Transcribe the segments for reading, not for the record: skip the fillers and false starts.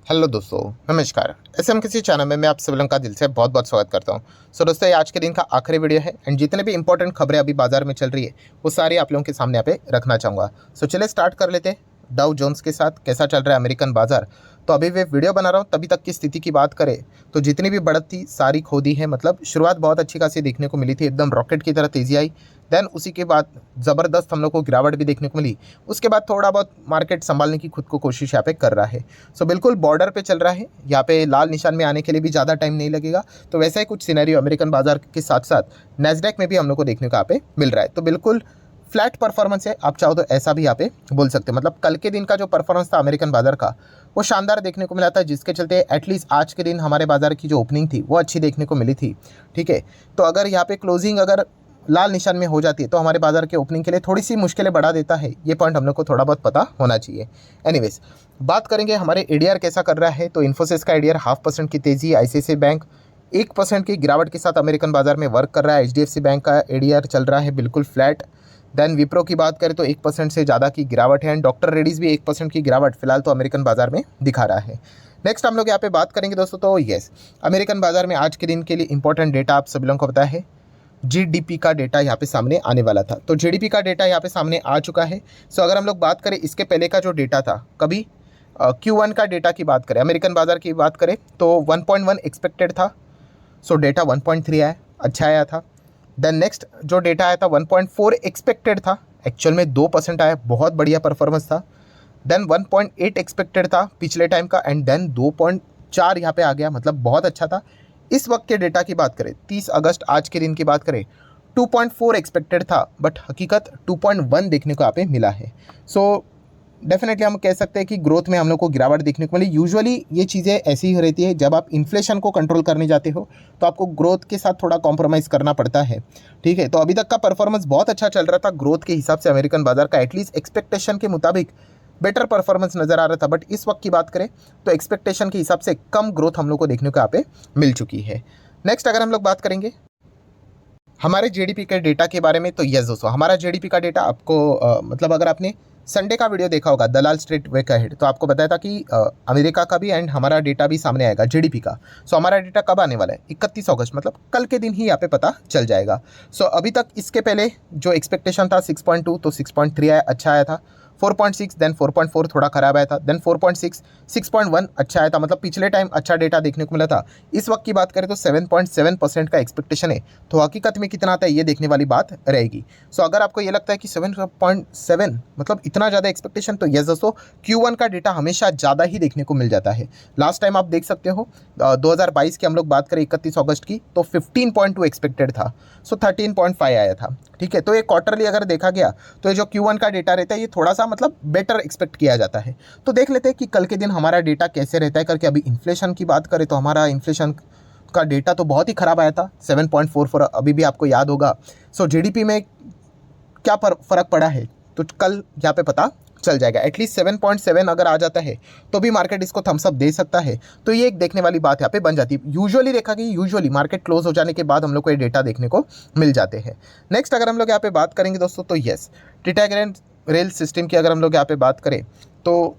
Hello दोस्तों, नमस्कार। SM किसी चैनल में मैं आप सभी लोगों का दिल से बहुत बहुत स्वागत करता हूं। दोस्तों, ये आज के दिन का आखिरी वीडियो है एंड जितने भी इंपॉर्टेंट खबरें अभी बाजार में चल रही है वो सारी आप लोगों के सामने यहाँ पे रखना चाहूँगा। चलिए स्टार्ट कर लेते हैं डाउ जोन्स के साथ। कैसा चल रहा है अमेरिकन बाजार। तो अभी वे वीडियो बना रहा हूँ, तभी तक की स्थिति की बात करें तो जितनी भी बढ़त थी सारी खो दी है। मतलब शुरुआत बहुत अच्छी खासी देखने को मिली थी, एकदम रॉकेट की तरह तेजी आई। देन उसी के बाद ज़बरदस्त हम लोग को गिरावट भी देखने को मिली। उसके बाद थोड़ा बहुत मार्केट संभालने की खुद को कोशिश यहाँ पे कर रहा है। बिल्कुल बॉर्डर पे चल रहा है, यहाँ पे लाल निशान में आने के लिए भी ज़्यादा टाइम नहीं लगेगा। तो वैसा ही कुछ सिनेरियो अमेरिकन बाजार के साथ साथ नैस्डैक में भी हम लोग को देखने को यहाँ पे मिल रहा है। तो बिल्कुल फ्लैट परफॉर्मेंस है, आप चाहो तो ऐसा भी यहाँ पे बोल सकते हैं। मतलब कल के दिन का जो परफॉर्मेंस था अमेरिकन बाजार का वो शानदार देखने को मिला था, जिसके चलते एटलीस्ट आज के दिन हमारे बाजार की जो ओपनिंग थी वो अच्छी देखने को मिली थी। ठीक है, तो अगर यहाँ पे क्लोजिंग अगर लाल निशान में हो जाती है तो हमारे बाजार के ओपनिंग के लिए थोड़ी सी मुश्किलें बढ़ा देता है। ये पॉइंट हम लोग को थोड़ा बहुत पता होना चाहिए। एनीवेज, बात करेंगे हमारे एडीआर कैसा कर रहा है। तो इन्फोसिस का एडीआर 0.5% की तेजी, आईसीआईसीआई बैंक 1% की गिरावट के साथ अमेरिकन बाजार में वर्क कर रहा है। एचडीएफसी बैंक का एडीआर चल रहा है बिल्कुल फ्लैट। देन विप्रो की बात करें तो 1% से ज़्यादा की गिरावट है एंड डॉक्टर रेड्डीज भी 1% की गिरावट फिलहाल तो अमेरिकन बाजार में दिखा रहा है। नेक्स्ट हम लोग यहाँ पे बात करेंगे दोस्तों, तो यस, अमेरिकन बाजार में आज के दिन के लिए इंपॉर्टेंट डेटा आप सभी लोगों को पता है, जीडीपी का डेटा यहाँ पे सामने आने वाला था। तो जीडीपी का डेटा यहाँ पे सामने आ चुका है। अगर हम लोग बात करें इसके पहले का जो डेटा था, कभी Q1 का डेटा की बात करें, अमेरिकन बाजार की बात करें तो 1.1 एक्सपेक्टेड था। डेटा 1.3 आया, अच्छा आया था। देन नेक्स्ट जो डेटा आया था 1.4 एक्सपेक्टेड था, एक्चुअल में 2% आया, बहुत बढ़िया परफॉर्मेंस था। देन 1.8 एक्सपेक्टेड था पिछले टाइम का एंड देन 2.4 यहाँ पे आ गया, मतलब बहुत अच्छा था। इस वक्त के डेटा की बात करें 30 अगस्त आज के दिन की बात करें 2.4 एक्सपेक्टेड था, बट हकीकत 2.1 देखने को यहाँ पे मिला है। डेफिनेटली हम कह सकते हैं कि ग्रोथ में हम लोग को गिरावट देखने को मिली। यूजुअली ये चीज़ें ऐसी ही रहती है, जब आप इन्फ्लेशन को कंट्रोल करने जाते हो तो आपको ग्रोथ के साथ थोड़ा कॉम्प्रोमाइज़ करना पड़ता है। ठीक है, तो अभी तक का परफॉर्मेंस बहुत अच्छा चल रहा था ग्रोथ के हिसाब से अमेरिकन बाजार का, एटलीस्ट एक्सपेक्टेशन के मुताबिक बेटर परफॉर्मेंस नज़र आ रहा था। बट इस वक्त की बात करें तो एक्सपेक्टेशन के हिसाब से कम ग्रोथ हम लोग को देखने को यहाँ पे मिल चुकी है। नेक्स्ट अगर हम लोग बात करेंगे हमारे जीडीपी के डेटा के बारे में, तो यस दोस्तों, हमारा जीडीपी का डेटा आपको मतलब अगर आपने संडे का वीडियो देखा होगा दलाल स्ट्रीट वे का हेड, तो आपको बताया था कि अमेरिका का भी एंड हमारा डेटा भी सामने आएगा जीडीपी का। हमारा डेटा कब आने वाला है? 31 अगस्त, मतलब कल के दिन ही यहाँ पे पता चल जाएगा। अभी तक इसके पहले जो एक्सपेक्टेशन था 6.2, तो 6.3 आया, अच्छा आया था। 4.6, देन 4.4 थोड़ा खराब आया था, देन 4.6, 6.1 अच्छा आया था। मतलब पिछले टाइम अच्छा डेटा देखने को मिला था। इस वक्त की बात करें तो 7.7% का एक्सपेक्टेशन है, तो हकीकत में कितना आता है ये देखने वाली बात रहेगी। अगर आपको ये लगता है कि 7.7 मतलब इतना ज़्यादा एक्सपेक्टेशन, तो यस दोस्तों, Q1 का डेटा हमेशा ज़्यादा ही देखने को मिल जाता है। लास्ट टाइम आप देख सकते हो 2022 की हम लोग बात करें 31 अगस्त की, तो 15.2 एक्सपेक्टेड था, 13.5 आया था। ठीक है, तो ये क्वार्टरली अगर देखा गया तो ये जो Q1 का डेटा रहता है ये थोड़ा सा मतलब बेटर एक्सपेक्ट किया जाता है। तो देख लेते हैं कि कल के दिन हमारा डेटा कैसे रहता है करके। अभी इन्फ्लेशन की बात करें तो हमारा इन्फ्लेशन का डेटा तो बहुत ही ख़राब आया था, 7.44, अभी भी आपको याद होगा। जीडीपी में क्या फ़र्क पड़ा है तो कल यहाँ पे पता चल जाएगा। एटलीस्ट 7.7 अगर आ जाता है तो भी मार्केट इसको थम्स अप दे सकता है। तो ये एक देखने वाली बात यहाँ पे बन जाती है। यूजुअली देखा कि यूजुअली मार्केट क्लोज हो जाने के बाद हम लोग को ये डेटा देखने को मिल जाते हैं। नेक्स्ट अगर हम लोग यहाँ पे बात करेंगे दोस्तों, तो यस, टिटागरेन रेल सिस्टम की अगर हम लोग यहाँ पे बात करें तो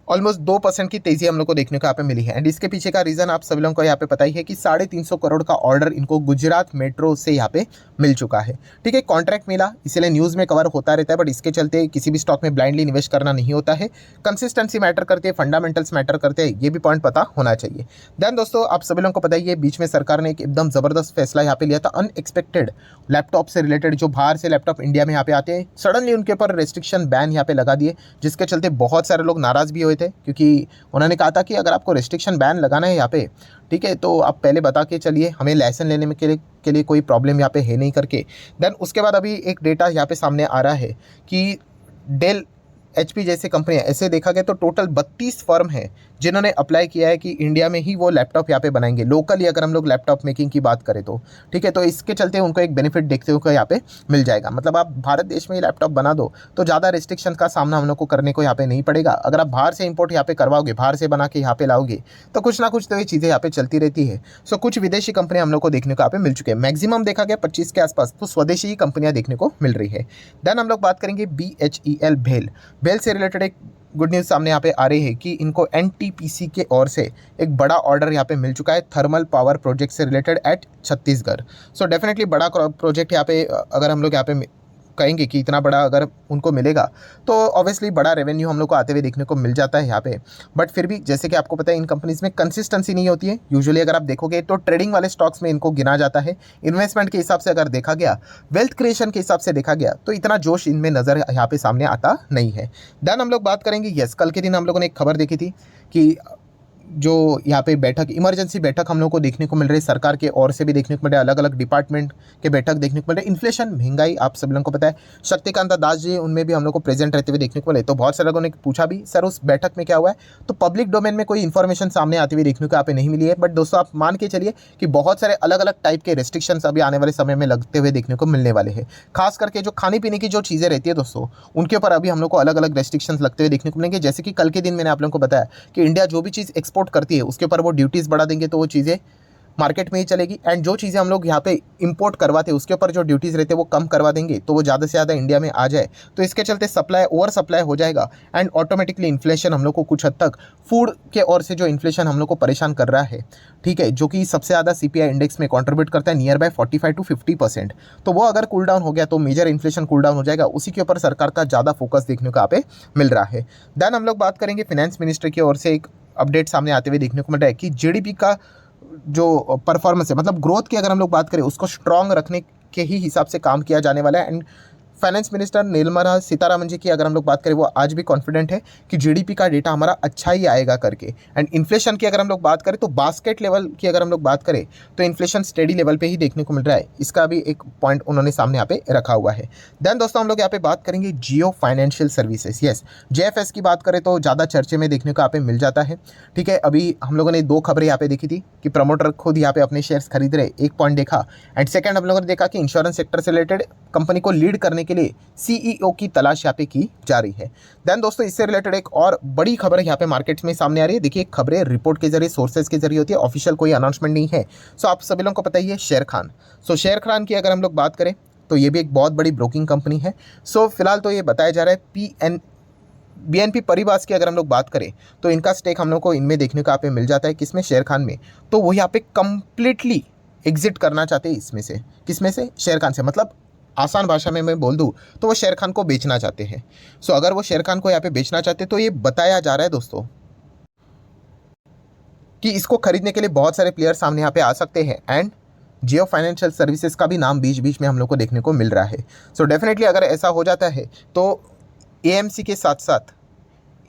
ऑलमोस्ट 2% की तेज़ी हम लोग को देखने को यहाँ पे मिली है। एंड इसके पीछे का रीज़न आप सभी लोगों को यहाँ पे पता ही है कि 350 करोड़ का ऑर्डर इनको गुजरात मेट्रो से यहाँ पे मिल चुका है। ठीक है, कॉन्ट्रैक्ट मिला, इसलिए न्यूज़ में कवर होता रहता है, बट इसके चलते किसी भी स्टॉक में ब्लाइंडली इन्वेस्ट करना नहीं होता है। कंसिस्टेंसी मैटर करते हैं, फंडामेंटल्स मैटर करते हैं, ये भी पॉइंट पता होना चाहिए। देन दोस्तों, आप सभी लोगों को पता ही है बीच में सरकार ने एक एकदम ज़बरदस्त फैसला यहाँ पे लिया था, अनएक्सपेक्टेड लैपटॉप से रिलेटेड। जो बाहर से लैपटॉप इंडिया में यहाँ पे आते हैं, सडनली उनके ऊपर रेस्ट्रिक्शन बैन यहाँ पे लगा दिए, जिसके चलते बहुत सारे लोग नाराज़ भी हुए थे, क्योंकि उन्होंने कहा था कि अगर आपको रेस्ट्रिक्शन बैन लगाना है यहाँ पे, ठीक है, तो आप पहले बता के चलिए, हमें लाइसेंस लेने में के लिए कोई प्रॉब्लम यहाँ पे है नहीं करके। देन उसके बाद अभी एक डेटा यहाँ पे सामने आ रहा है कि डेल, HP जैसे कंपनियां, ऐसे देखा गया तो टोटल 32 फर्म है जिन्होंने अप्लाई किया है कि इंडिया में ही वो लैपटॉप यहाँ पे बनाएंगे, लोकली अगर हम लोग लैपटॉप मेकिंग की बात करें तो। ठीक है, तो इसके चलते उनको एक बेनिफिट देखते हुए यहाँ पे मिल जाएगा। मतलब आप भारत देश में ही लैपटॉप बना दो तो ज़्यादा रिस्ट्रिक्शन का सामना हम लोग को करने को यहाँ पे नहीं पड़ेगा। अगर आप बाहर से इंपोर्ट यहाँ पे करवाओगे, बाहर से बना के यहाँ पे लाओगे, तो कुछ ना कुछ तो ये चीज़ें यहाँ पे चलती रहती है। कुछ विदेशी कंपनियां हम लोग को देखने को यहाँ पे मिल चुके हैं, मैक्सिमम देखा गया 25 के आसपास तो स्वदेशी ही कंपनियां देखने को मिल रही है। देन हम लोग बात करेंगे BHEL, भेल से रिलेटेड एक गुड न्यूज़ सामने यहाँ पे आ रही है कि इनको एनटीपीसी के ओर से एक बड़ा ऑर्डर यहाँ पे मिल चुका है थर्मल पावर प्रोजेक्ट से related at Chhattisgarh. So definitely बड़ा प्रोजेक्ट यहाँ पे अगर हम लोग यहाँ पे कहेंगे कि इतना बड़ा अगर उनको मिलेगा तो ऑब्वियसली बड़ा रेवेन्यू हम लोग को आते हुए देखने को मिल जाता है यहाँ पे। बट फिर भी जैसे कि आपको पता है इन कंपनीज़ में कंसिस्टेंसी नहीं होती है। यूजुअली अगर आप देखोगे तो ट्रेडिंग वाले स्टॉक्स में इनको गिना जाता है। इन्वेस्टमेंट के हिसाब से अगर देखा गया, वेल्थ क्रिएशन के हिसाब से देखा गया तो इतना जोश इनमें नज़र यहाँ पे सामने आता नहीं है। देन हम लोग बात करेंगे, यस कल के दिन हम लोगों ने एक खबर देखी थी कि जो यहाँ पे बैठक, इमरजेंसी बैठक हम लोग को देखने को मिल रही है, सरकार के ओर से भी देखने को मिल रहा है, अलग अलग डिपार्टमेंट के बैठक देखने को मिल रही है। इन्फ्लेशन, महंगाई आप सब लोगों को पता है, शक्तिकांत दास जी उनमें भी हम लोग को प्रेजेंट रहते हुए देखने को मिले। तो बहुत सारे लोगों ने पूछा भी सर उस बैठक में क्या हुआ है, तो पब्लिक डोमेन में कोई इन्फॉर्मेशन सामने आती हुई देखने को यहाँ पे नहीं मिली है। बट दोस्तों आप मान के चलिए कि बहुत सारे अलग अलग टाइप के रेस्ट्रिक्शंस अभी आने वाले समय में लगते हुए देखने को मिलने वाले हैं। खास करके जो खाने पीने की जो चीज़ें रहती है दोस्तों, उनके ऊपर अभी हम लोग को अलग अलग रेस्ट्रिक्शंस लगते हुए देखने को मिलेंगे। जैसे कि कल के दिन मैंने आप लोगों को बताया कि इंडिया जो भी चीज़ एक्सपोर्ट करती है उसके ऊपर वो ड्यूटीज़ बढ़ा देंगे तो वो चीज़ें मार्केट में ही चलेगी। एंड जो चीज़ें हम लोग यहाँ पे इंपोर्ट करवाते हैं उसके ऊपर जो ड्यूटीज़ रहते हैं वो कम करवा देंगे तो वो ज़्यादा से ज़्यादा इंडिया में आ जाए। तो इसके चलते सप्लाई, ओवर सप्लाई हो जाएगा एंड ऑटोमेटिकली इन्फ्लेशन हम लोग को कुछ हद तक फूड के ओर से जो इन्फ्लेशन हम लोग को परेशान कर रहा है, ठीक है, जो कि सबसे ज़्यादा CPI इंडेक्स में कॉन्ट्रीब्यूट करता है नियर बाय 45 to 50%। तो वो अगर कूल डाउन हो गया तो मेजर इन्फ्लेशन कूल डाउन हो जाएगा। उसी के ऊपर सरकार का ज़्यादा फोकस देखने को यहाँ पे मिल रहा है। देन हम लोग बात करेंगे फाइनेंस मिनिस्टर की ओर से एक अपडेट सामने आते हुए देखने को मिल रहा है कि GDP का जो परफॉर्मेंस है, मतलब ग्रोथ की अगर हम लोग बात करें उसको स्ट्रॉन्ग रखने के ही हिसाब से काम किया जाने वाला है। And finance minister Nirmala Sitharaman ji की अगर हम लोग बात करें वो आज भी कॉन्फिडेंट है कि GDP का डेटा हमारा अच्छा ही आएगा करके। एंड इन्फ्लेशन की अगर हम लोग बात करें तो बास्केट लेवल की अगर हम लोग बात करें तो इन्फ्लेशन स्टेडी लेवल पे ही देखने को मिल रहा है। इसका भी एक पॉइंट उन्होंने सामने यहाँ पे रखा हुआ है। देन दोस्तों हम लोग यहाँ पे बात करेंगे जियो फाइनेंशियल सर्विसेज, यस JFS की बात करें तो ज़्यादा चर्चे में देखने को यहाँ पे मिल जाता है। ठीक है, अभी हम लोगों ने 2 खबरें यहाँ पे देखी थी कि प्रमोटर खुद यहाँ पे अपने शेयर्स खरीद रहे, एक पॉइंट देखा। एंड सेकंड हम लोगों ने देखा कि इंश्योरेंस सेक्टर से रिलेटेड कंपनी को लीड करने के लिए CEO की तलाश यहाँ पे की जा रही है। देन दोस्तों इससे रिलेटेड एक और बड़ी खबर यहाँ पे मार्केट्स में सामने आ रही है। देखिए खबरें रिपोर्ट के जरिए, सोर्सेज के जरिए होती है, ऑफिशियल कोई अनाउंसमेंट नहीं है। सो आप सभी लोगों को पता ही है शेर खान। सो शेर खान की अगर हम लोग बात करें तो ये भी एक बहुत बड़ी ब्रोकिंग कंपनी है। सो फिलहाल तो ये बताया जा रहा है BNP परिवास की अगर हम लोग बात करें तो इनका स्टेक हम लोग को इनमें देखने को यहाँ पे मिल जाता है। किसमें? शेर खान में। तो वो यहाँ पे कंप्लीटली एग्जिट करना चाहते हैं इसमें से। किसमें से? शेर खान से। मतलब आसान भाषा में मैं बोल दूं तो वो शेर खान को बेचना चाहते हैं। सो अगर वो शेर खान को यहाँ पे बेचना चाहते हैं तो ये बताया जा रहा है दोस्तों कि इसको खरीदने के लिए बहुत सारे प्लेयर सामने यहाँ पे आ सकते हैं। एंड जियो फाइनेंशियल सर्विसेज का भी नाम बीच बीच में हम लोग को देखने को मिल रहा है। सो डेफिनेटली अगर ऐसा हो जाता है तो AMC के साथ साथ,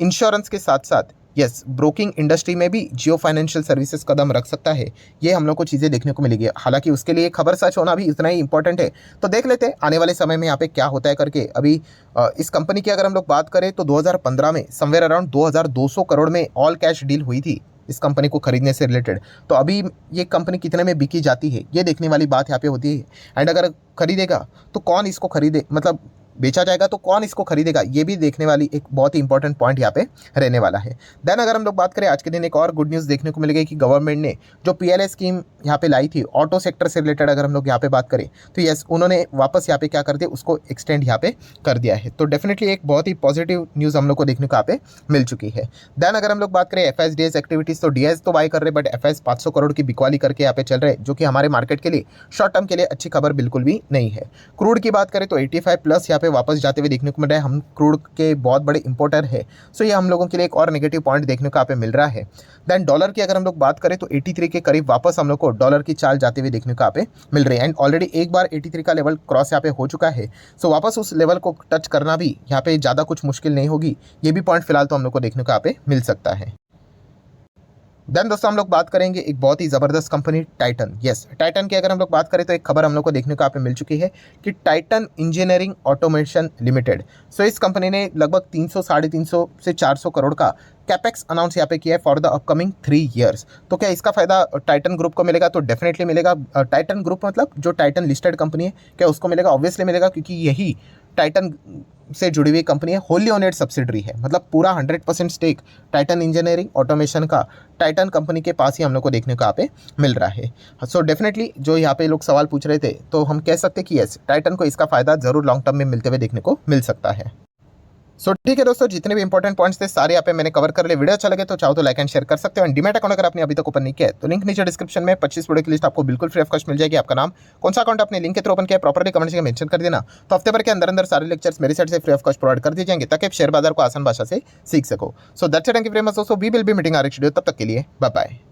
इंश्योरेंस के साथ साथ, यस ब्रोकिंग इंडस्ट्री में भी जियो फाइनेंशियल सर्विसेज कदम रख सकता है। ये हम लोग को चीज़ें देखने को मिलेगी। हालांकि उसके लिए खबर सच होना भी इतना ही इंपॉर्टेंट है। तो देख लेते हैं आने वाले समय में यहाँ पे क्या होता है करके। अभी इस कंपनी की अगर हम लोग बात करें तो 2015 में समवेयर अराउंड 2200 करोड़ में ऑल कैश डील हुई थी इस कंपनी को खरीदने से रिलेटेड। तो अभी ये कंपनी कितने में बिकी जाती है ये देखने वाली बात यहाँ पे होती है। एंड अगर खरीदेगा तो कौन इसको खरीदे, मतलब बेचा जाएगा तो कौन इसको खरीदेगा, ये भी देखने वाली एक बहुत ही इंपॉर्टेंट पॉइंट यहाँ पे रहने वाला है। देन अगर हम लोग बात करें आज के दिन एक और गुड न्यूज़ देखने को मिल गई कि गवर्नमेंट ने जो PLI स्कीम यहाँ पे लाई थी ऑटो सेक्टर से रिलेटेड अगर हम लोग यहाँ पे बात करें तो यस उन्होंने वापस यहाँ पे क्या कर दिया, उसको एक्सटेंड यहाँ पे कर दिया है। तो डेफिनेटली एक बहुत ही पॉजिटिव न्यूज़ हम लोग को देखने को यहाँ पे मिल चुकी है। देन अगर हम लोग बात करें FIs DIs एक्टिविटीज़, तो DIs तो बाय कर रहे बट FIs 500 करोड़ की बिकवाली करके यहाँ पे चल रहे, जो कि हमारे मार्केट के लिए शॉर्ट टर्म के लिए अच्छी खबर बिल्कुल भी नहीं है। क्रूड की बात करें तो 85+ यहाँ पे वापस जाते हुए देखने को मिल रहा है। हम क्रूड के बहुत बड़े इंपोर्टर है। सो ये हम लोगों के लिए एक और नेगेटिव पॉइंट देखने को यहाँ पे मिल रहा है। देन डॉलर की अगर हम लोग बात करें तो 83 के करीब वापस हम लोग को डॉलर की चाल जाते हुए देखने को यहाँ पे मिल रही है। एंड ऑलरेडी एक बार 83 का लेवल क्रॉस यहाँ पे हो चुका है। सो वापस उस लेवल को टच करना भी यहाँ पे ज़्यादा कुछ मुश्किल नहीं होगी। ये भी पॉइंट फिलहाल तो हम लोग को देखने को यहाँ पे मिल सकता है। देन दोस्तों हम लोग बात करेंगे एक बहुत ही ज़बरदस्त कंपनी टाइटन। यस टाइटन की अगर हम लोग बात करें तो एक खबर हम लोग को देखने को यहाँ पे मिल चुकी है कि टाइटन इंजीनियरिंग ऑटोमेशन लिमिटेड, सो इस कंपनी ने लगभग 300 350 से 400 करोड़ का कैपेक्स अनाउंस यहाँ पे किया है फॉर द अपकमिंग 3 ईयर्स। तो क्या इसका फायदा टाइटन ग्रुप को मिलेगा? तो डेफिनेटली मिलेगा। टाइटन ग्रुप मतलब जो टाइटन लिस्टेड कंपनी है, क्या उसको मिलेगा? ऑब्वियसली मिलेगा, क्योंकि यही टाइटन से जुड़ी हुई कंपनी है, होली ओनेड सब्सिडरी है। मतलब पूरा 100% स्टेक टाइटन इंजीनियरिंग ऑटोमेशन का टाइटन कंपनी के पास ही हम लोग को देखने को यहाँ पे मिल रहा है। सो डेफिनेटली जो यहाँ पे लोग सवाल पूछ रहे थे तो हम कह सकते हैं कि यस टाइटन को इसका फायदा जरूर लॉन्ग टर्म में मिलते हुए देखने को मिल सकता है। सो ठीक है दोस्तों, जितने भी इंपॉर्टेंट पॉइंट्स थे सारे यहाँ पे मैंने कवर कर लिए। वीडियो अच्छा लगे तो चाहो तो लाइक एंड शेयर कर सकते हो। एंड डीमैट अकाउंट अगर आपने अभी तक ओपन नहीं किया है तो लिंक नीचे डिस्क्रिप्शन में 25 वीडियो की लिस्ट आपको बिल्कुल फ्री ऑफ कॉस्ट मिल जाएगी। आपका नाम, कौन सा अकाउंट आपने लिंक के थ्रू ओपन किया है, प्रॉपर्ली कमेंट में मेंशन कर देना। तो हफ्ते भर के अंदर अंदर सारे लेक्चर्स मेरी साइड से फ्री ऑफ कॉस्ट प्रोवाइड कर दिए जाएंगे ताकि आप शेयर बाजार को आसान भाषा से सीख सको। So that's it, thank you very much दोस्तों, we will be meeting our next video. तब तक के लिए बाय बाय।